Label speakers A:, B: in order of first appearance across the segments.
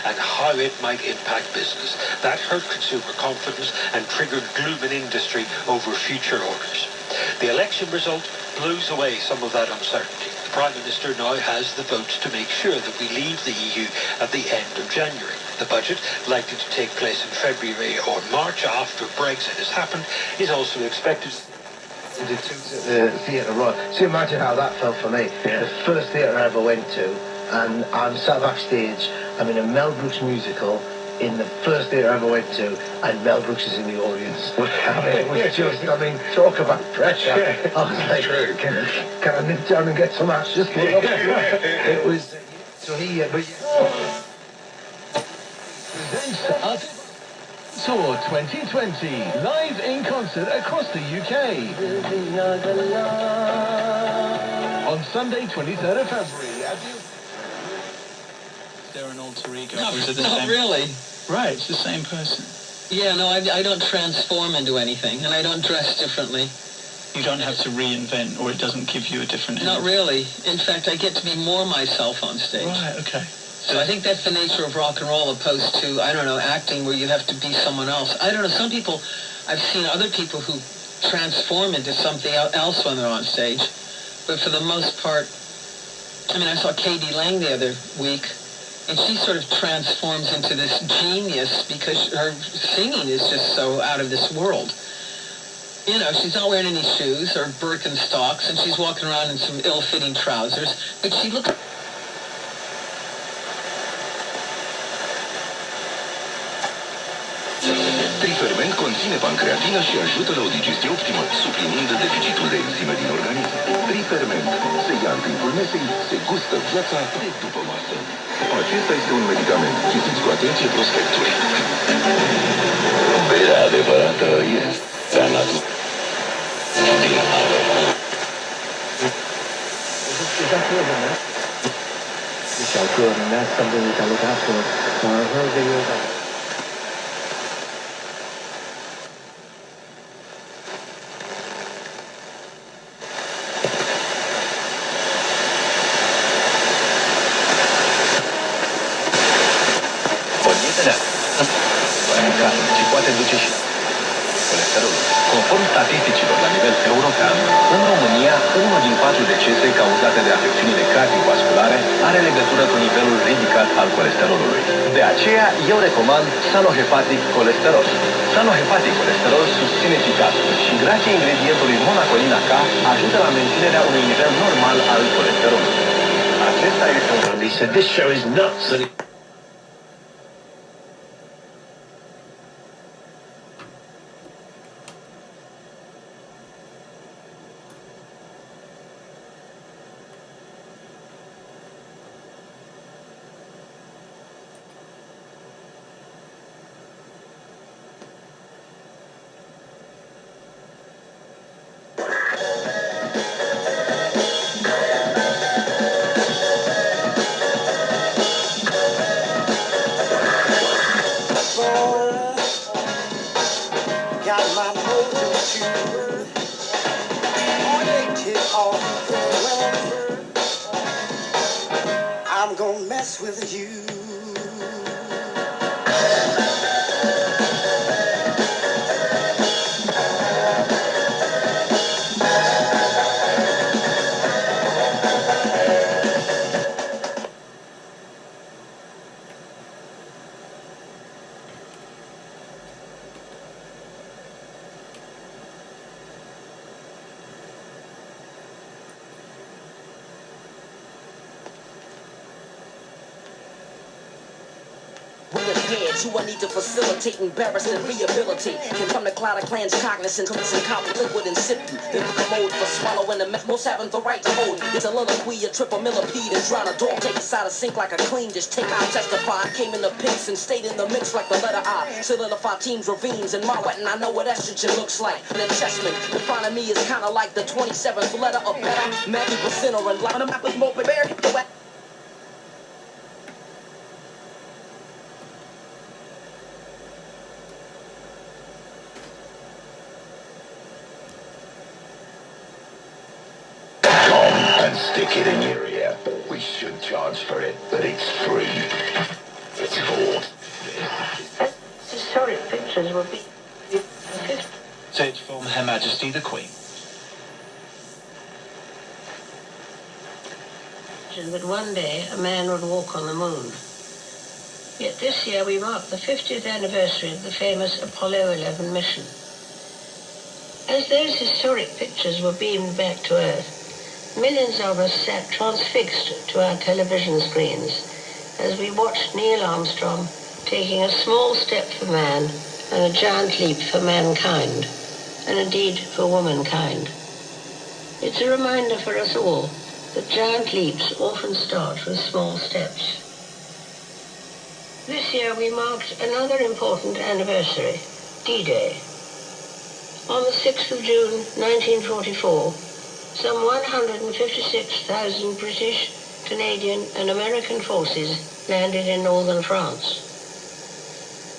A: and how it might impact business. That hurt consumer confidence and triggered gloom in industry over future orders. The election result blows away some of that uncertainty. The Prime Minister now has the votes to make sure that we leave the EU at the end of January. The budget, likely to take place in February or March after Brexit has happened, is also expected
B: The theatre run. So imagine how that felt for me. Yeah. The first theatre I ever went to, and I'm sat backstage, I'm in a Mel Brooks musical, in the first theatre I ever went to, and Mel Brooks is in the audience. It was just, talk about pressure. I was like, can I nip down and get some ashes? It was, so he,
C: Tour 2020, live in concert across the UK. On Sunday, 23rd of February.
D: They're an alter ego.
E: Not really.
D: Right, it's the same person.
E: Yeah, no, I don't transform into anything, and I don't dress differently.
D: You don't have to reinvent, or it doesn't give you a different image.
E: Not really. In fact, I get to be more myself on stage.
D: Right, okay.
E: So I think that's the nature of rock and roll, opposed to, acting where you have to be someone else. I don't know, some people, I've seen other people who transform into something else when they're on stage. But for the most part, I saw Katie Lang the other week, and she sort of transforms into this genius because her singing is just so out of this world. She's not wearing any shoes or Birkenstocks, and she's walking around in some ill-fitting trousers, but she looks...
F: Triferment conține pancreatină și ajută la o digestie optimă, suplinind deficitul de enzime din organism. Triferment se ia în timpul mesei, se gustă viața de după masă. Acesta este un medicament. Citiți cu atenție prospectul. Berea adevărată este a natură.
B: is that good, isn't it? It's so good, and that's something we can look out for. Her videos are...
F: ci poate duce și colesterolul. Conform statisticilor la nivel european, în România, 1 din 4 decese cauzate de afecțiunile cardiovasculare are legătură cu nivelul ridicat al colesterolului. De aceea, eu recomand Sanohepatic Colesterol. Sanohepatic Colesterol susține eficasul și, grație ingredientului monacolina K, ajută la menținerea unui nivel normal al colesterolului. Acesta este un...
B: He said, this show is nuts.
G: I'm gonna mess with you.
H: You I need to facilitate, embarrass, and rehabilitate. Can come to cloud of clans, cognizant, and copper liquid and sip you. Then commode for swallowing the most haven't the right to hold. It's a soliloquy, a triple millipede, and drown a dog. Take aside a sink like a clean dish. Take out, testify. Came in the pinks and stayed in the mix like the letter I. Solidify teams, ravines, and my wet, and I know what estrogen looks like. An chessman, defining me is kinda like the 27th letter of better. Magical center and line them up with more bear. Hit the wet.
F: Stick it in your ear. We should charge for it, but it's free.
H: Historic pictures will be
C: Message from Her Majesty the Queen.
H: that one day a man would walk on the moon. Yet this year we mark the 50th anniversary of the famous Apollo 11 mission. As those historic pictures were beamed back to Earth, millions of us sat transfixed to our television screens as we watched Neil Armstrong taking a small step for man and a giant leap for mankind, and indeed for womankind. It's a reminder for us all that giant leaps often start with small steps. This year we marked another important anniversary, D-Day. On the 6th of June 1944, some 156,000 British, Canadian and American forces landed in northern France.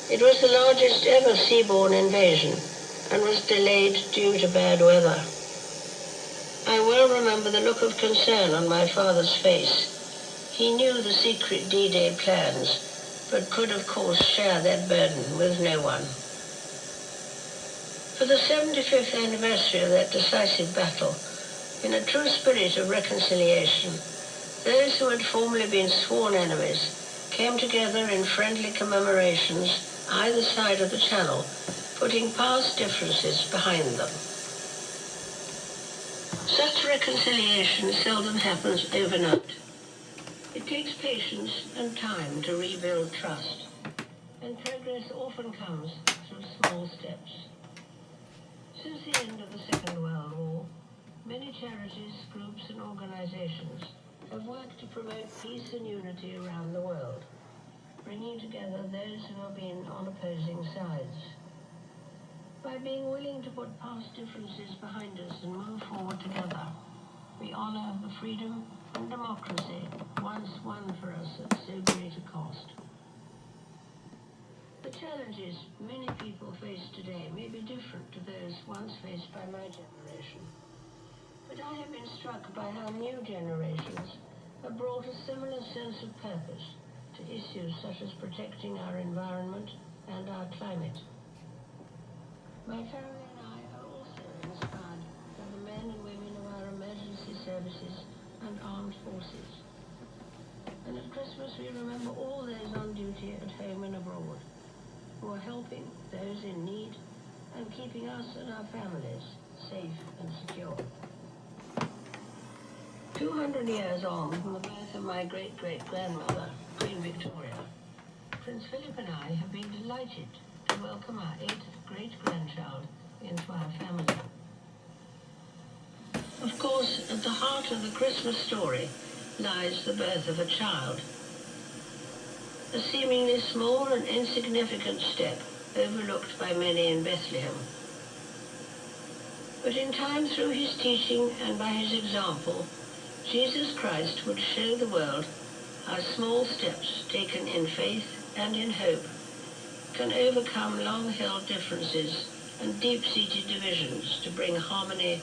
H: It was the largest ever seaborne invasion and was delayed due to bad weather. I well remember the look of concern on my father's face. He knew the secret D-Day plans, but could of course share that burden with no one. For the 75th anniversary of that decisive battle, in a true spirit of reconciliation, those who had formerly been sworn enemies came together in friendly commemorations either side of the channel, putting past differences behind them. Such reconciliation seldom happens overnight. It takes patience and time to rebuild trust, and progress often comes through small steps. Since the end of the Second World War, many charities, groups and organizations have worked to promote peace and unity around the world, bringing together those who have been on opposing sides. By being willing to put past differences behind us and move forward together, we honor the freedom and democracy once won for us at so great a cost. The challenges many people face today may be different to those once faced by my generation. But I have been struck by how new generations have brought a similar sense of purpose to issues such as protecting our environment and our climate. My family and I are also inspired by the men and women of our emergency services and armed forces. And at Christmas we remember all those on duty at home and abroad, who are helping those in need and keeping us and our families safe and secure. 200 years on from the birth of my great-great-grandmother, Queen Victoria, Prince Philip and I have been delighted to welcome our 8th great-grandchild into our family. Of course, at the heart of the Christmas story lies the birth of a child. A seemingly small and insignificant step overlooked by many in Bethlehem. But in time, through his teaching and by his example, Jesus Christ would show the world how small steps taken in faith and in hope can overcome long-held differences and deep-seated divisions to bring harmony